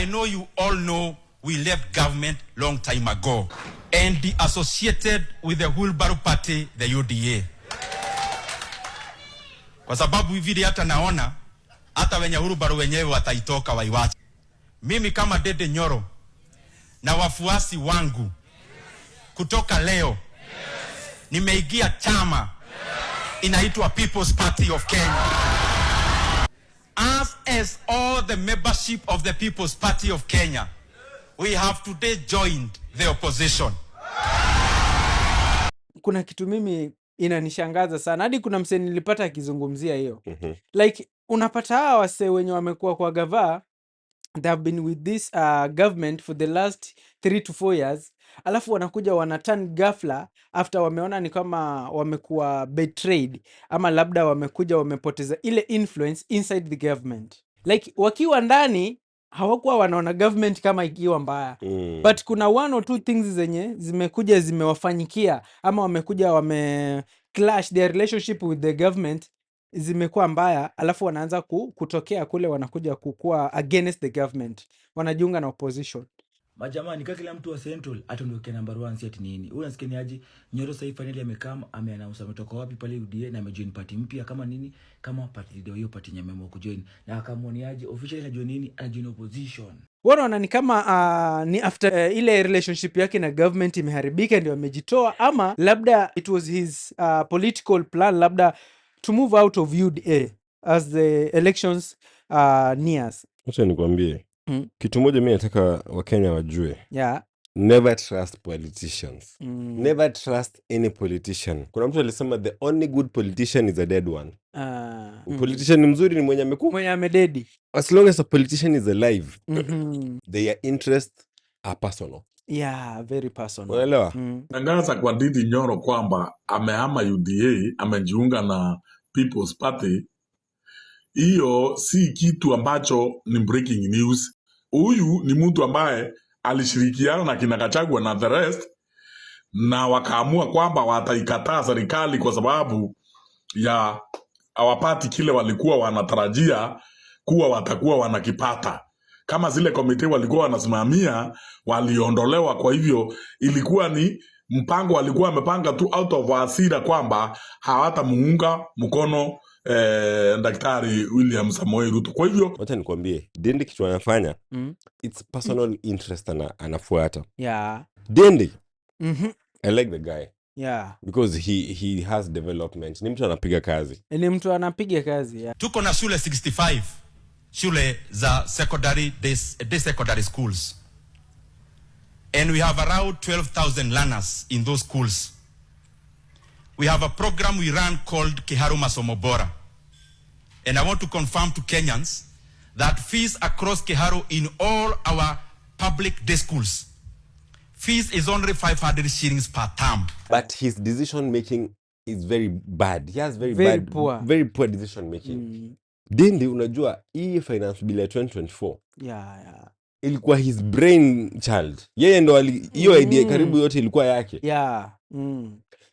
I know you all know we left government long time ago and associated with the Wilbaro Party, the UDA. Kwa sababu hivi hata naona hata wenye Wilbaro wenyewe wataitoka waiwache. Mimi kama Dede Nyoro na wafuasi wangu kutoka leo nimeingia chama inaitwa People's Party of Kenya. As all the membership of the People's Party of Kenya, we have today joined the opposition. Kuna kitu mimi inanishangaza sana. Hadi kuna msee nilipata akizungumzia hiyo. Like unapata hawa wase wenye wamekuwa kwa gava, they have been with this government for the last 3 to 4 years. Alafu wanakuja wanaturn ghafla after wameona ni kama wamekuwa betrayed ama labda wamekuja wamepoteza ile influence inside the government. Like wakiwa ndani hawakuwa wanaona government kama ikiwa mbaya. But kuna 1 or 2 things zenye zimekuja zimewafanyikia ama wamekuja clash their relationship with the government zimekuwa mbaya, alafu wanaanza kutokea kule wanakuja kukua against the government, wanajiunga na opposition. Majamani kila mtu wa Central atondoke number 1 si ati nini. Unasikia ni aje Nyoro sasa finally amekama ameannounce ametoka wapi pale UDA na amejoin party mpya kama nini kama party leader hiyo party nyamemo kujoin na akamwoni aje officially anajoin nini anajoin opposition. Wanaona ni kama ni after ile relationship yake na government imeharibika ndio amejitoa, ama labda it was his political plan labda to move out of UDA as the elections nears. Acha nikwambie kitu moja mimi nataka Wakenya wajue. Yeah. Never trust politicians. Never trust any politician. Kuna mtu alisema the only good politician is a dead one. Politician mzuri ni mwenye amededi. As long as a politician is alive, their interests are personal. Yeah, very personal. Unaelewa? Nangaza kwa Dede Nyoro kwamba amehama UDA, amejiunga na People's Party. Hiyo si kitu ambacho ni breaking news. Huyu ni mtu ambaye alishirikiana na kina Gachagua na the rest, na wakaamua kwamba wataikataa serikali kwa sababu ya hawapati kile walikuwa wanatarajia kuwa watakuwa wanakipata. Kama zile komite walikuwa wanasimamia waliondolewa, kwa hivyo ilikuwa ni mpango walikuwa wamepanga tu out of hasira kwamba hawatamuunga mkono Daktari William Samoei Ruto. Kwa hivyo wacha nikwambie Dende kitu anafanya it's personal interest anafuata. Yeah. Dende I like the guy. Yeah. Because he has development. Ni mtu anapiga kazi. Ni mtu anapiga kazi. Yeah. Tuko na shule 65 shule za secondary day secondary schools, and we have around 12,000 learners in those schools. We have a program we run called Kiharu Masomo Bora. And I want to confirm to Kenyans that fees across Kiharu in all our public day schools, fees is only 500 shillings per term. But his decision making is very bad. He has very poor decision making. Dende unajua hii finance bill ya 2024. Yeah. Ilikuwa his brain child. Yeye ndo hiyo idea karibu yote ilikuwa yake. Yeah.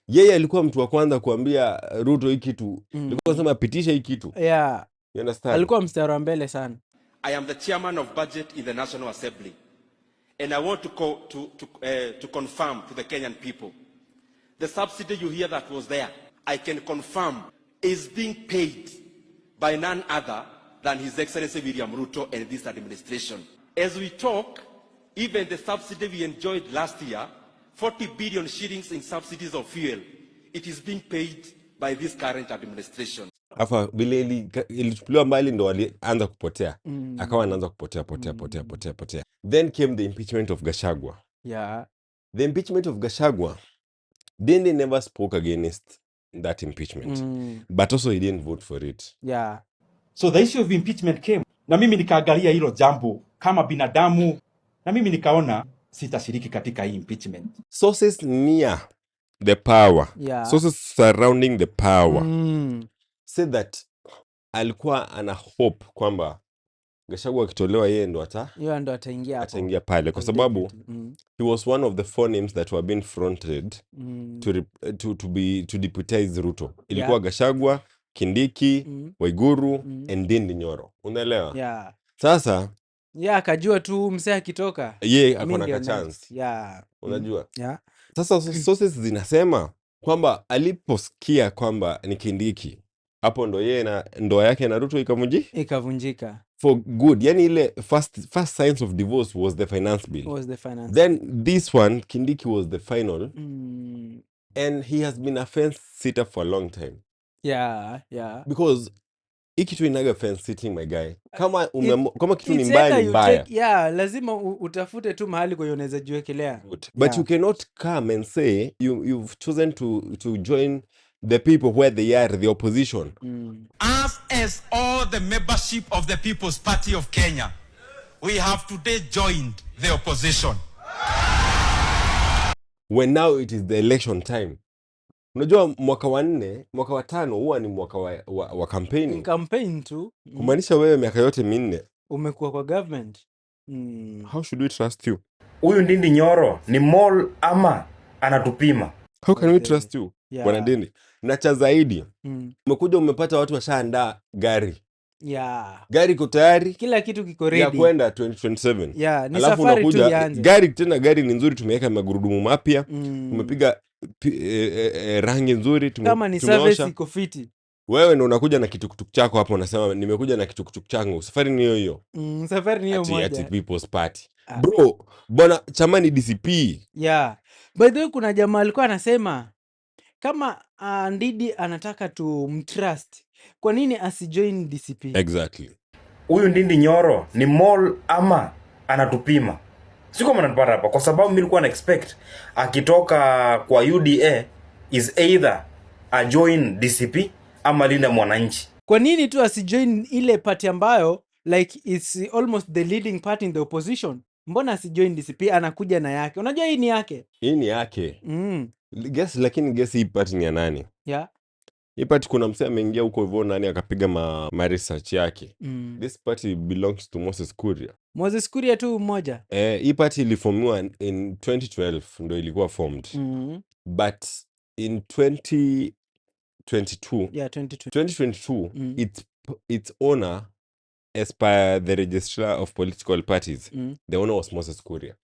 Yeye alikuwa mtu wa kwanza kuambia Ruto hiki kitu. Alikuwa anasema pitisha hiki kitu. Yeah. You understand? Alikuwa mstari wa mbele sana. I am the chairman of budget in the National Assembly, and I want to confirm to the Kenyan people, the subsidy you hear that was there, I can confirm is being paid by none other than His Excellency William Ruto and this administration. As we talk, even the subsidy we enjoyed last year, 40 billion shillings in subsidies of fuel, it is being paid by this current administration. Afa vile ilitupuliwa mbali ndo walianza kupotea. Akawa anaanza kupotea. Then came the impeachment of Gachagua. Yeah. The impeachment of Gachagua, Dende never spoke against that impeachment. But also he didn't vote for it. Yeah. So the issue of impeachment came. Na mimi nikaangalia hilo jambo kama binadamu, na mimi nikaona sitashiriki katika hii impeachment. Sources near the power, sources surrounding the power said that alikuwa ana hope kwamba Gachagua akitolewa yeye ndo ataingia pale kwa sababu he was one of the 4 names that were being fronted to deputize Ruto. Ilikuwa Gachagua, Kindiki, Waiguru and Dende Nyoro. Unaelewa? Yeah. Sasa Yeah, akajua tu msee akitoka. Ye Mi ako na ndio ka chance. next. Yeah. Unajua? Yeah. Sasa sources zinasema kwamba aliposikia kwamba ni Kindiki, hapo ndo yeye na ndoa yake na Ruto Ikavunjika. for good. Yani ile first signs of divorce was the finance bill. Was the finance. Then this one, Kindiki was the final. And he has been a fence sitter for a long time. Yeah, yeah. Because kitu inaga fence sitting, my guy. Kama kitu ni mbaya ni mbaya. Yeah, lazima utafute tu mahali kwa unaweza jiwekelea. But you cannot come and say you've chosen to join the people where they are, the opposition. As all the membership of the People's Party of Kenya, we have today joined the opposition. When now it is the election time. Unajua mwaka wa 4, mwaka wa 5 huwa ni mwaka wa campaigning. Campaign tu. Kumaanisha wewe miaka yote 4 umekuwa kwa government. How should we trust you? Huyu Ndindi Nyoro ni mall ama anatupima? How can we trust you? Bwana Ndindi. Na cha zaidi, umekuja umepata watu washaandaa gari. Yeah. Gari iko tayari. Kila kitu kiko ready. Ya kwenda 2027. Yeah, ni safari tu ianze. Gari ni nzuri, tumeweka magurudumu mapya. Tumepiga rangi nzuri, kama ni service iko fiti. Wewe ndo unakuja na kitukutuk chako hapo, unasema nimekuja na kitukutuk changu. Safari ni hiyo. Safari ni hiyo moja. Ati People's Party. Bro, bwana Chamani DCP. Yeah. By the way, kuna jamaa alikuwa anasema kama Ndindi anataka tumtrust, kwa nini asijoin DCP? Exactly. Huyu Ndindi Nyoro ni mall ama anatupima? Siko mnanipata hapa kwa sababu mimi nilikuwa na expect akitoka kwa UDA is either a join DCP ama Linda Mwananchi. Kwa nini tu asijoin ile party ambayo like it's almost the leading party in the opposition? Mbona asijoin DCP? Anakuja na yake. Unajua hii ni yake. Hii ni yake. Lakini guess hii party ni ya nani? Yeah. Hii party kuna msee ameingia huko hivyo nani akapiga ma research yake. This party belongs to Moses Kuria. Moses Kuria tu mmoja. Hii party iliformiwa in 2012 ndo ilikuwa formed. But in 2022, yeah, 2022 its owner, as per the registrar of political parties, the owner was Moses Kuria.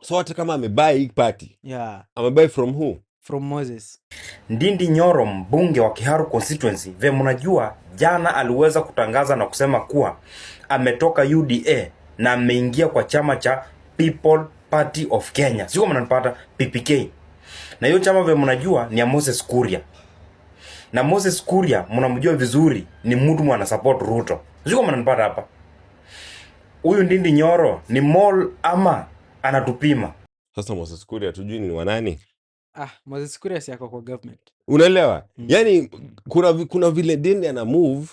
So hata kama amebuy hii party, yeah, amebuy from who? From Moses. Ndindi Nyoro, mbunge wa Kiharu constituency, vile mnajua jana aliweza kutangaza na kusema kuwa ametoka UDA na ameingia kwa chama cha People Party of Kenya. Sio mnanipata, PPK. Na hiyo chama vile mnajua ni ya Moses Kuria. Na Moses Kuria mnamjua vizuri, ni mtu mwana support Ruto. Sio mnanipata hapa. Huyu Ndindi Nyoro ni mall ama anatupima? Sasa Moses Kuria tujui ni wanani? Moses Kuria si yako kwa government. Unaelewa? Yani kuna vile Ndindi ana move.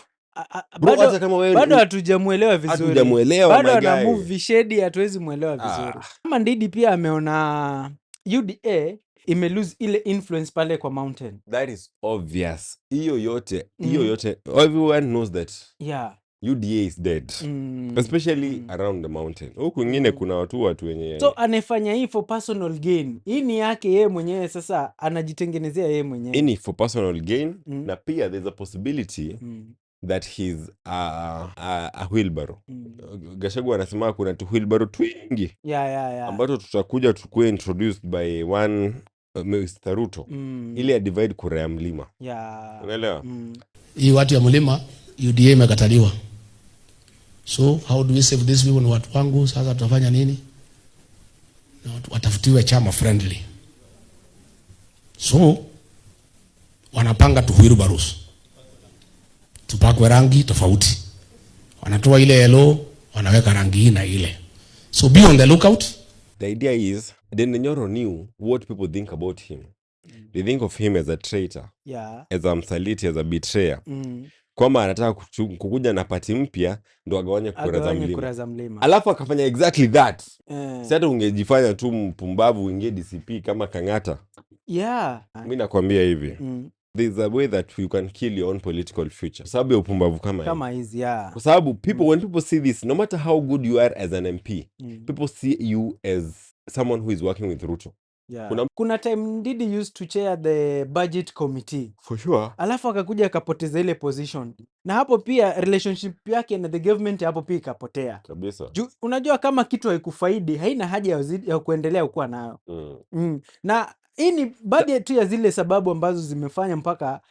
Bado hatujamuelewa vizuri. Bado ana move vishedi, hatuwezi muelewa vizuri. Kama Ndindi pia ameona UDA ime lose ile influence pale kwa mountain. That is obvious. Hiyo yote everyone knows that. Yeah. UDA is dead. Especially around the mountain. Huku ingine kuna watu wenye. So anafanya hii for personal gain. Hii ni yake yeye mwenyewe, sasa anajitengenezea yeye mwenyewe. Hii ni for personal gain. Na pia there's a possibility that he's a wheelbarrow. Gachagua anasema kuna tu wheelbarrow twingi. Yeah. Ambato tutakuja tukue introduced by one Mr. Ruto. Ili ya divide kura ya mlima. Yeah. Unaelewa? Hii watu ya mlima UDA imekataliwa. So how do we save these people? Ni watu wangu, sasa tutafanya nini? Na watafutiwe chama friendly. So wanapanga tu wheelbarrows. Tupakwe rangi tofauti. Wanatoa ile yellow, wanaweka rangi na ile. So be on the lookout. The idea is Ndindi Nyoro knew what people think about him. They think of him as a traitor. Yeah. As a msaliti, as a betrayer. Kwamba anataka kukuja na party mpya ndo agawanye kura za mlima. Alafu akafanya exactly that. Si hata ungejifanya tu mpumbavu uingie DCP kama Kang'ata. Yeah. Mimi nakwambia hivi. There's a way that you can kill your own political future. Kwa sababu ya upumbavu kama hizi, yeah. Kwa sababu when people see this, no matter how good you are as an MP, people see you as someone who is working with Ruto. Yeah. Kuna time Ndidi used to chair the budget committee. For sure. Alafu akakuja akapoteza ile position. Na hapo pia relationship yake na the government hapo pia ikapotea. Kabisa. Unajua kama kitu haikufaidi, haina haja ya kuendelea kuwa nayo. Na hii ni baadhi tu ya zile sababu ambazo zimefanya mpaka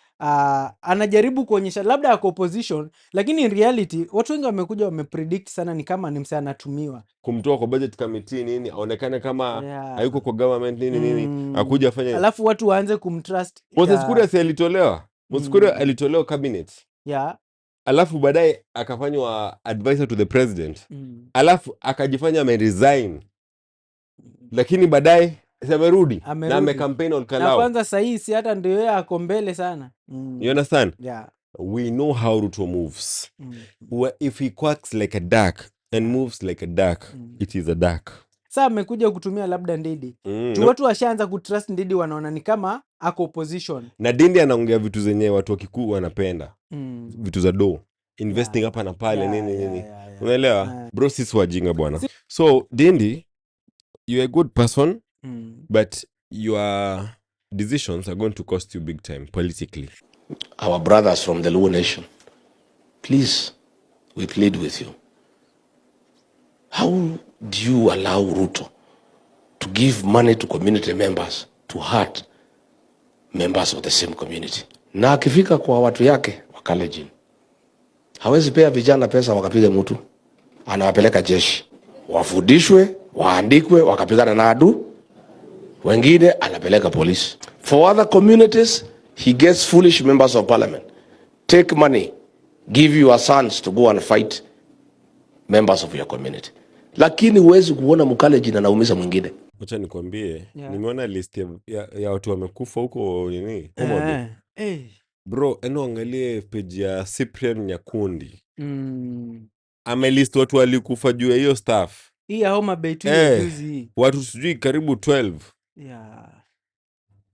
anajaribu kuonyesha labda ako opposition, lakini in reality watu wengi wamekuja wamepredict sana ni kama ni msana anatumiwa kumtoa kwa budget committee nini, aonekane kama hayuko kwa government nini akuja afanye, alafu watu waanze kumtrust. Moses Kuria si alitolewa, Moses Kuria alitolewa cabinet, alafu baadaye akafanywa advisor to the president, alafu akajifanya ameresign, lakini baadaye amerudi na amekampaign on Kalau. Na kwanza sahi si hata ndio yeye ako mbele sana. You understand? Yeah. We know how Ruto moves. If he quacks like a duck and moves like a duck, it is a duck. Sasa amekuja kutumia labda Ndidi. Watu washaanza kutrust Ndidi, wanaona ni kama ako opposition. Na Ndidi anaongea vitu zenye watu wakikuu wanapenda. Vitu za do. Investing hapa na pale nini. Unaelewa? Bro, sisi wajinga bwana. So, Ndidi, you're a good person. But your decisions are going to cost you big time politically. Our brothers from the Luo Nation, please, we plead with you. How do you allow Ruto to give money to community members to hurt members of the same community? Na akifika kwa watu yake Wakalenjin, hawezi pea vijana pesa wakapiga mtu, anawapeleka jeshi wafundishwe, waandikwe, wakapigana na adu, wengine anapeleka polisi. For other communities, he gets foolish members of parliament, take money, give your sons to go and fight members of your community. Lakini huwezi kuona Mkalenjin anaumiza mwingine. Acha nikwambie, nimeona list ya watu wamekufa huko nini? Bro, angalie page ya Cyprian Nyakundi. Amelist watu walikufa juu ya hiyo staff. Hii ya Homa Bay tu juzi. Watu sijui karibu 12.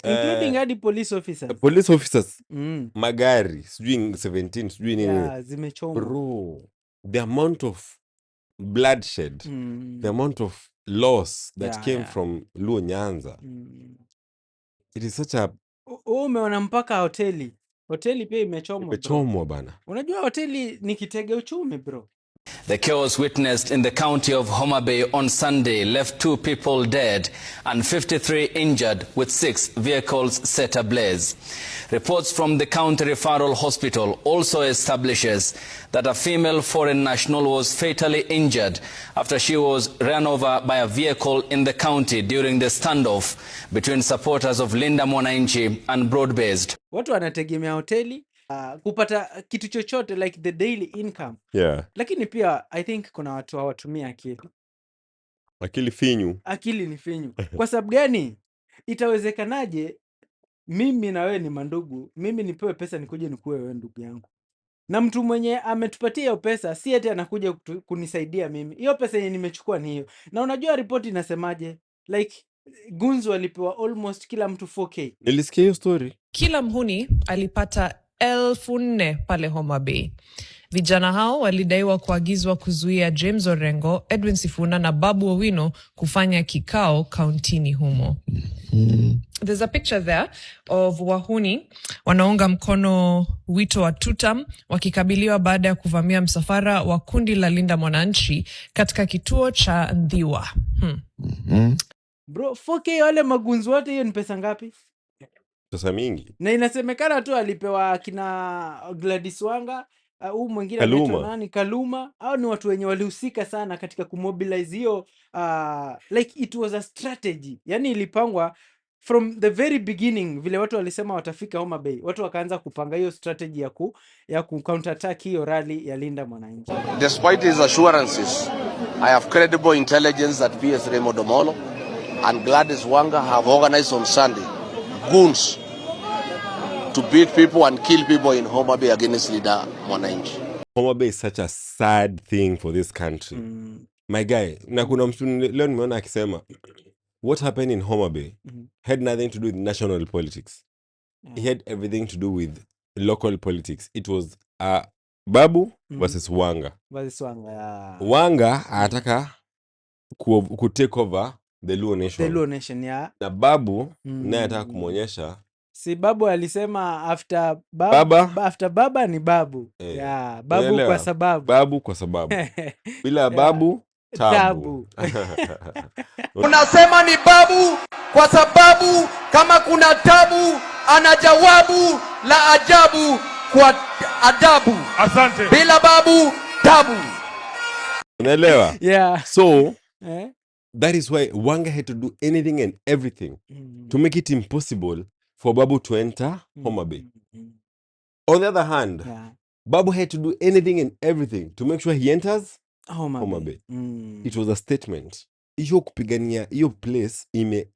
Including hadi police officers. Police officers. Magari sijui 17 sijui nini. Zimechomwa. Bro, the amount of bloodshed, the amount of loss that came from Luo Nyanza. It is such a... Umeona mpaka hoteli pia imechomwa. Imechomwa bana. Unajua hoteli ni kitega uchumi bro. The chaos witnessed in the county of Homa Bay on Sunday left 2 people dead and 53 injured, with 6 vehicles set ablaze. Reports from the county referral hospital also establishes that a female foreign national was fatally injured after she was run over by a vehicle in the county during the standoff between supporters of Linda Mwananchi and Broad-Based. Watu wanategemea hoteli kupata kitu chochote like the daily income. Lakini pia I think kuna watu hawatumia akili. Akili ni finyu. Kwa sababu gani? Itawezekanaje mimi na wewe ni mandugu, mimi nipewe pesa nikuje nikuwe wewe ndugu yangu, na mtu mwenye ametupatia hiyo pesa si eti anakuja kunisaidia mimi. Hiyo pesa yenye nimechukua ni hiyo. Na unajua ripoti inasemaje? Like Gunzu alipewa almost kila mtu 4K. Nilisikia hiyo story. Kila mhuni alipata 4,000 pale Homa Bay. Vijana hao walidaiwa kuagizwa kuzuia James Orengo, Edwin Sifuna na Babu Owino kufanya kikao kauntini humo. There's a picture there of wahuni wanaunga mkono wito wa tutam wakikabiliwa baada ya kuvamia msafara wa kundi la Linda Mwananchi katika kituo cha Ndhiwa. Bro, 4K wale magunzu wote, hiyo ni pesa ngapi? Pesa mingi. Na inasemekana tu alipewa kina Gladys Wanga, mwingine anaitwa nani, Kaluma, au ni watu wenye walihusika sana katika kumobilize hiyo, like it was a strategy. Yani ilipangwa from the very beginning, vile watu walisema watafika Homa Bay. Watu wakaanza kupanga hiyo strategy ya ku counter attack hiyo rally ya Linda Mwananchi. Despite his assurances, I have credible intelligence that PS Raymond Omolo and Gladys Wanga have organized on Sunday goons to beat people and kill people in Homa Bay against Linda Mwananchi. Homa Bay is such a sad thing for this country. My guy, na kuna mtu leo nimeona akisema what happened in Homa Bay had nothing to do with national politics. It had everything to do with local politics. It was Babu versus Wanga. Versus Wanga. Wanga anataka ku take over The Luo Nation. The Luo Nation, yeah. Na Babu naye ataka kumuonyesha si Babu alisema after baba ni babu. Yeah, babu unaelewa? kwa sababu. Babu kwa sababu. Bila babu tabu. Unasema ni babu kwa sababu kama kuna tabu ana jawabu la ajabu kwa adabu. Asante. Bila babu tabu. Unaelewa? Yeah. So that is why Wanga had to do anything and everything to make it impossible for Babu to enter Homa Bay. On the other hand, Babu had to do anything and everything to make sure he enters Homa Bay. It was a statement. Hiyo kupigania hiyo place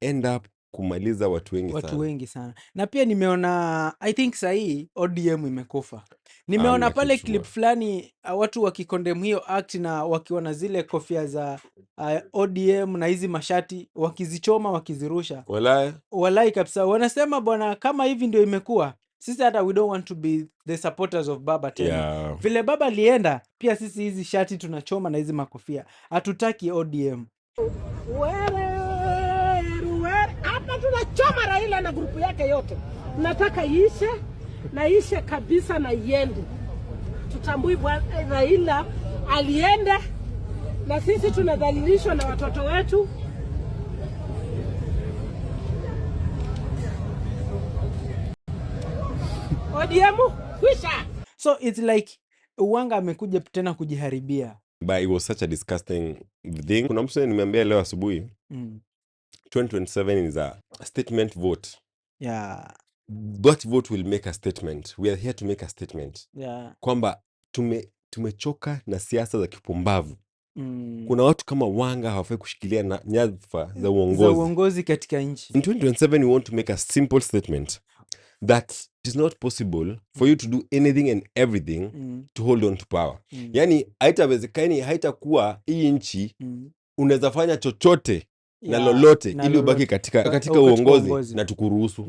end up kumaliza watu wengi sana. Na pia nimeona I think sahi ODM imekufa. Nimeona pale clip fulani watu wakikondem hiyo act na wakiona zile kofia za ODM na hizi mashati wakizichoma wakizirusha. Walai kabisa. Wanasema bwana kama hivi ndio imekuwa. Sisi hata we don't want to be the supporters of Baba tena. Yeah. Vile Baba lienda pia sisi hizi shati tunachoma na hizi makofia. Hatutaki ODM. Hapa tunachoma Raila na grupu yake yote. Nataka ishe kabisa na iende. Tutambui bwana Raila aliende na sisi tunadhalilishwa na watoto wetu. ODM kwisha. So it's like Wanga amekuja tena kujiharibia. But it was such a disgusting thing. Kuna mtu nimeambia leo asubuhi 2027 is a statement vote. Yeah. That vote will make a statement. We are here to make a statement. Yeah. Kwamba tumechoka na siasa za kipumbavu. Kuna watu kama Wanga hawafai kushikilia na nyadhifa za uongozi katika nchi. In 2027 we want to make a simple statement that it is not possible for you to do anything and everything to hold on to power. Yani haitawezekani, haitakuwa hii nchi unaweza fanya chochote na lolote ili ubaki katika uongozi na tukuruhusu.